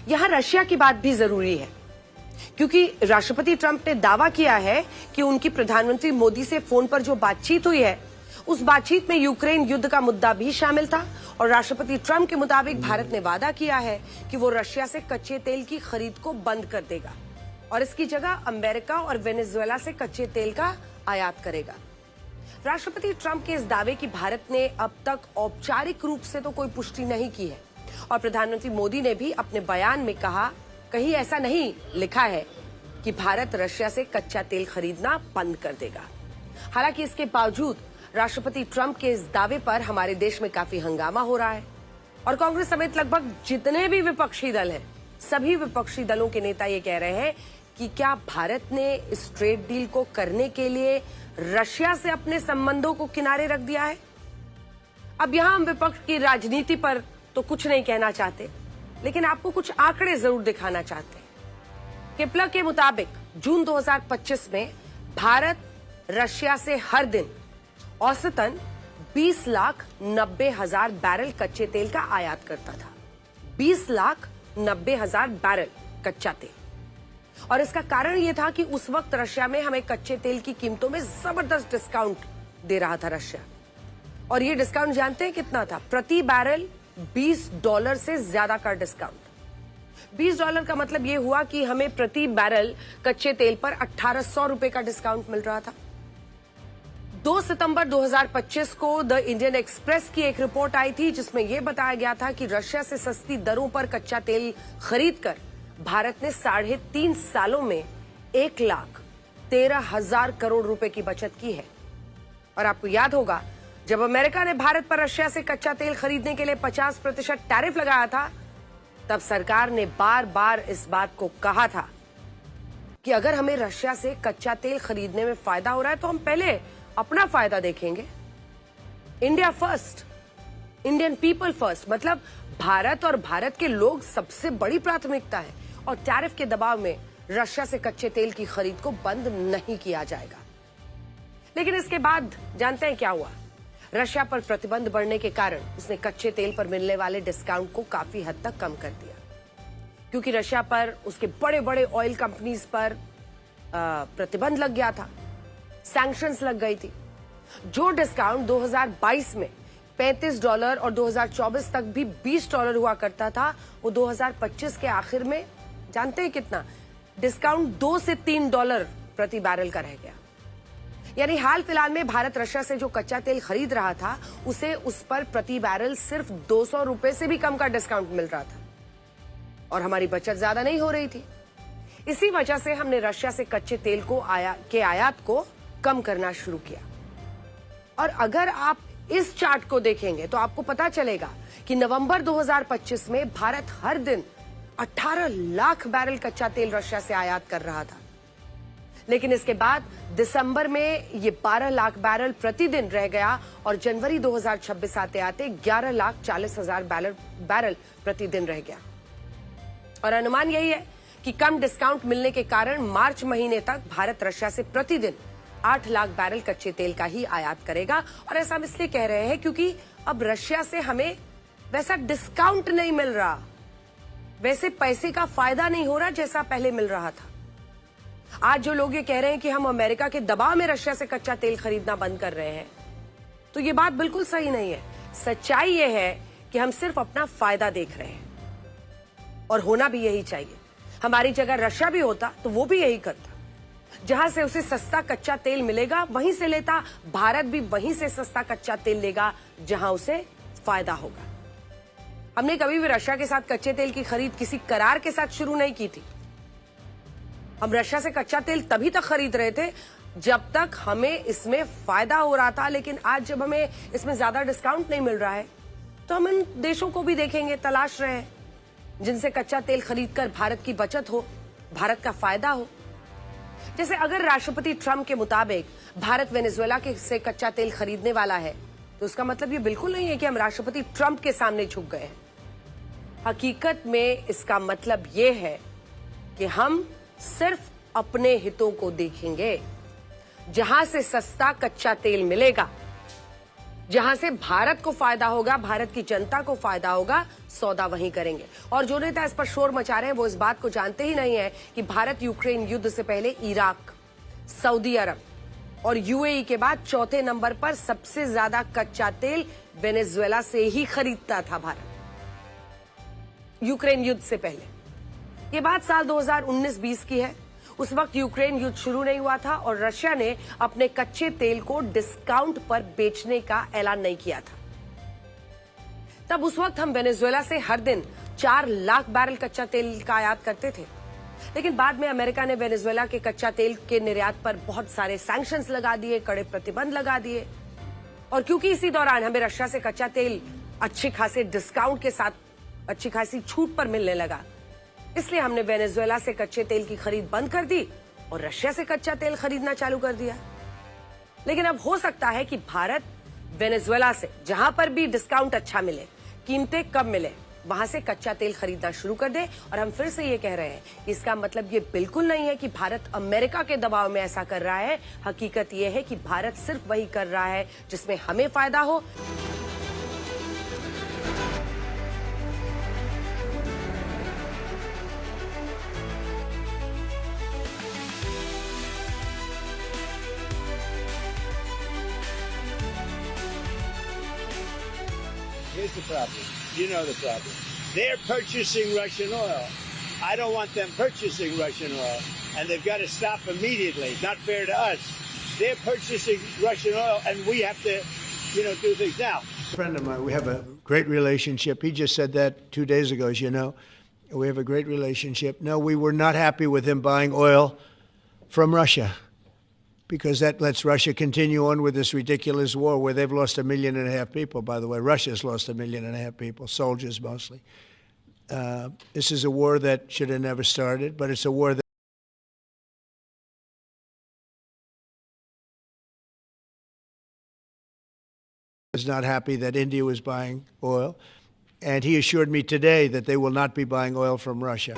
यहां रशिया की बात भी जरूरी है, क्योंकि राष्ट्रपति ट्रंप ने दावा किया है कि उनकी प्रधानमंत्री मोदी से फोन पर जो बातचीत हुई है, उस बातचीत में यूक्रेन युद्ध का मुद्दा भी शामिल था। और राष्ट्रपति ट्रंप के मुताबिक भारत ने वादा किया है कि वो रशिया से कच्चे तेल की खरीद को बंद कर देगा और इसकी जगह अमेरिका और वेनेजुएला से कच्चे तेल का आयात करेगा। राष्ट्रपति ट्रंप के इस दावे की भारत ने अब तक औपचारिक रूप से तो कोई पुष्टि नहीं की है और प्रधानमंत्री मोदी ने भी अपने बयान में कहा, कहीं ऐसा नहीं लिखा है कि भारत रशिया से कच्चा तेल खरीदना बंद कर देगा। हालांकि इसके बावजूद राष्ट्रपति ट्रंप के इस दावे पर हमारे देश में काफी हंगामा हो रहा है और कांग्रेस समेत लगभग जितने भी विपक्षी दल हैं, सभी विपक्षी दलों के नेता ये कह रहे हैं कि क्या भारत ने इस ट्रेड डील को करने के लिए रशिया से अपने संबंधों को किनारे रख दिया है। अब यहां हम विपक्ष की राजनीति पर तो कुछ नहीं कहना चाहते, लेकिन आपको कुछ आंकड़े जरूर दिखाना चाहते हैं। किपलर के मुताबिक जून 2025 में भारत रशिया से हर दिन औसतन 20,90,000 बैरल कच्चे तेल का आयात करता था। 20,90,000 बैरल कच्चा तेल। और इसका कारण यह था कि उस वक्त रशिया में हमें कच्चे तेल की कीमतों में जबरदस्त डिस्काउंट दे रहा था रशिया। और ये डिस्काउंट जानते हैं कितना था? प्रति बैरल $20 से ज्यादा का डिस्काउंट। $20 का मतलब यह हुआ कि हमें प्रति बैरल कच्चे तेल पर 1800 रुपए का डिस्काउंट मिल रहा था। 2 सितंबर 2025 को द इंडियन एक्सप्रेस की एक रिपोर्ट आई थी जिसमें यह बताया गया था कि रशिया से सस्ती दरों पर कच्चा तेल खरीदकर भारत ने 3.5 सालों में 1,13,000 करोड़ रुपए की बचत की है। और आपको याद होगा, जब अमेरिका ने भारत पर रशिया से कच्चा तेल खरीदने के लिए 50% टैरिफ लगाया था, तब सरकार ने बार बार इस बात को कहा था कि अगर हमें रशिया से कच्चा तेल खरीदने में फायदा हो रहा है तो हम पहले अपना फायदा देखेंगे। India first, Indian people first, मतलब भारत और भारत के लोग सबसे बड़ी प्राथमिकता है और टैरिफ के दबाव में रशिया से कच्चे तेल की खरीद को बंद नहीं किया जाएगा। लेकिन इसके बाद जानते हैं क्या हुआ? रशिया पर प्रतिबंध बढ़ने के कारण उसने कच्चे तेल पर मिलने वाले डिस्काउंट को काफी हद तक कम कर दिया, क्योंकि रशिया पर उसके बड़े बड़े ऑयल कंपनीज पर प्रतिबंध लग गया था, सैंक्शंस लग गई थी। जो डिस्काउंट 2022 में $35 और 2024 तक भी $20 हुआ करता था, वो 2025 के आखिर में जानते हैं कितना? डिस्काउंट $2 से $3 प्रति बैरल का रह गया। यानी हाल फिलहाल में भारत रशिया से जो कच्चा तेल खरीद रहा था, उसे उस पर प्रति बैरल सिर्फ 200 रुपए से भी कम का डिस्काउंट मिल रहा था और हमारी बचत ज्यादा नहीं हो रही थी। इसी वजह से हमने रशिया से कच्चे तेल को आयात को कम करना शुरू किया। और अगर आप इस चार्ट को देखेंगे तो आपको पता चलेगा कि नवंबर 2025 में भारत हर दिन 18 लाख बैरल कच्चा तेल रशिया से आयात कर रहा था। लेकिन इसके बाद दिसंबर में ये 12 लाख बैरल प्रतिदिन रह गया और जनवरी 2026 आते आते 11,40,000 बैरल प्रतिदिन रह गया। और अनुमान यही है कि कम डिस्काउंट मिलने के कारण मार्च महीने तक भारत रशिया से प्रतिदिन 8 लाख बैरल कच्चे तेल का ही आयात करेगा। और ऐसा हम इसलिए कह रहे हैं क्योंकि अब रशिया से हमें वैसा डिस्काउंट नहीं मिल रहा, वैसे पैसे का फायदा नहीं हो रहा जैसा पहले मिल रहा था। आज जो लोग ये कह रहे हैं कि हम अमेरिका के दबाव में रशिया से कच्चा तेल खरीदना बंद कर रहे हैं, तो ये बात बिल्कुल सही नहीं है। सच्चाई ये है कि हम सिर्फ अपना फायदा देख रहे हैं और होना भी यही चाहिए। हमारी जगह रशिया भी होता तो वो भी यही करता। जहां से उसे सस्ता कच्चा तेल मिलेगा वहीं से लेता, भारत भी वहीं से सस्ता कच्चा तेल लेगा जहां उसे फायदा होगा। हमने कभी भी रशिया के साथ कच्चे तेल की खरीद किसी करार के साथ शुरू नहीं की थी। हम रशिया से कच्चा तेल तभी तक खरीद रहे थे जब तक हमें इसमें फायदा हो रहा था। लेकिन आज जब हमें इसमें ज्यादा डिस्काउंट नहीं मिल रहा है तो हम इन देशों को भी देखेंगे, तलाश रहे हैं जिनसे कच्चा तेल खरीदकर भारत की बचत हो, भारत का फायदा हो। जैसे अगर राष्ट्रपति ट्रंप के मुताबिक भारत वेनेजुएला से कच्चा तेल खरीदने वाला है, तो उसका मतलब ये बिल्कुल नहीं है कि हम राष्ट्रपति ट्रंप के सामने झुक गए हैं। हकीकत में इसका मतलब ये है कि हम सिर्फ अपने हितों को देखेंगे। जहां से सस्ता कच्चा तेल मिलेगा जहां से भारत को फायदा होगा, भारत की जनता को फायदा होगा, सौदा वहीं करेंगे। और जो नेता इस पर शोर मचा रहे हैं वो इस बात को जानते ही नहीं है कि भारत यूक्रेन युद्ध से पहले इराक, सऊदी अरब और यूएई के बाद चौथे नंबर पर सबसे ज्यादा कच्चा तेल वेनेजुएला से ही खरीदता था भारत, यूक्रेन युद्ध से पहले। ये बात साल 2019-20 की है। उस वक्त यूक्रेन युद्ध शुरू नहीं हुआ था और रशिया ने अपने कच्चे तेल को डिस्काउंट पर बेचने का ऐलान नहीं किया था। तब उस वक्त हम वेनेजुएला से हर दिन 4 लाख बैरल कच्चा तेल का आयात करते थे। लेकिन बाद में अमेरिका ने वेनेजुएला के कच्चा तेल के निर्यात पर बहुत सारे सैंक्शंस लगा दिए, कड़े प्रतिबंध लगा दिए। और क्योंकि इसी दौरान हमें रशिया से कच्चा तेल अच्छे खासे डिस्काउंट के साथ अच्छी खासी छूट पर मिलने लगा, इसलिए हमने वेनेजुएला से कच्चे तेल की खरीद बंद कर दी और रशिया से कच्चा तेल खरीदना चालू कर दिया। लेकिन अब हो सकता है कि भारत वेनेजुएला से जहां पर भी डिस्काउंट अच्छा मिले, कीमतें कम मिले, वहां से कच्चा तेल खरीदना शुरू कर दे। और हम फिर से ये कह रहे हैं, इसका मतलब ये बिल्कुल नहीं है कि भारत अमेरिका के दबाव में ऐसा कर रहा है। हकीकत ये है कि भारत सिर्फ वही कर रहा है जिसमें हमें फायदा हो। Here's the problem. You know the problem. They're purchasing Russian oil. I don't want them purchasing Russian oil. And they've got to stop immediately. Not fair to us. They're purchasing Russian oil and we have to, do things now. A friend of mine, we have a great relationship. He just said that 2 days ago, as you know. We have a great relationship. No, we were not happy with him buying oil from Russia, because that lets Russia continue on with this ridiculous war where they've lost 1.5 million people, by the way. Russia's lost 1.5 million people, soldiers mostly. This is a war that should have never started, but it's a war that is not happy that India was buying oil. And he assured me today that they will not be buying oil from Russia.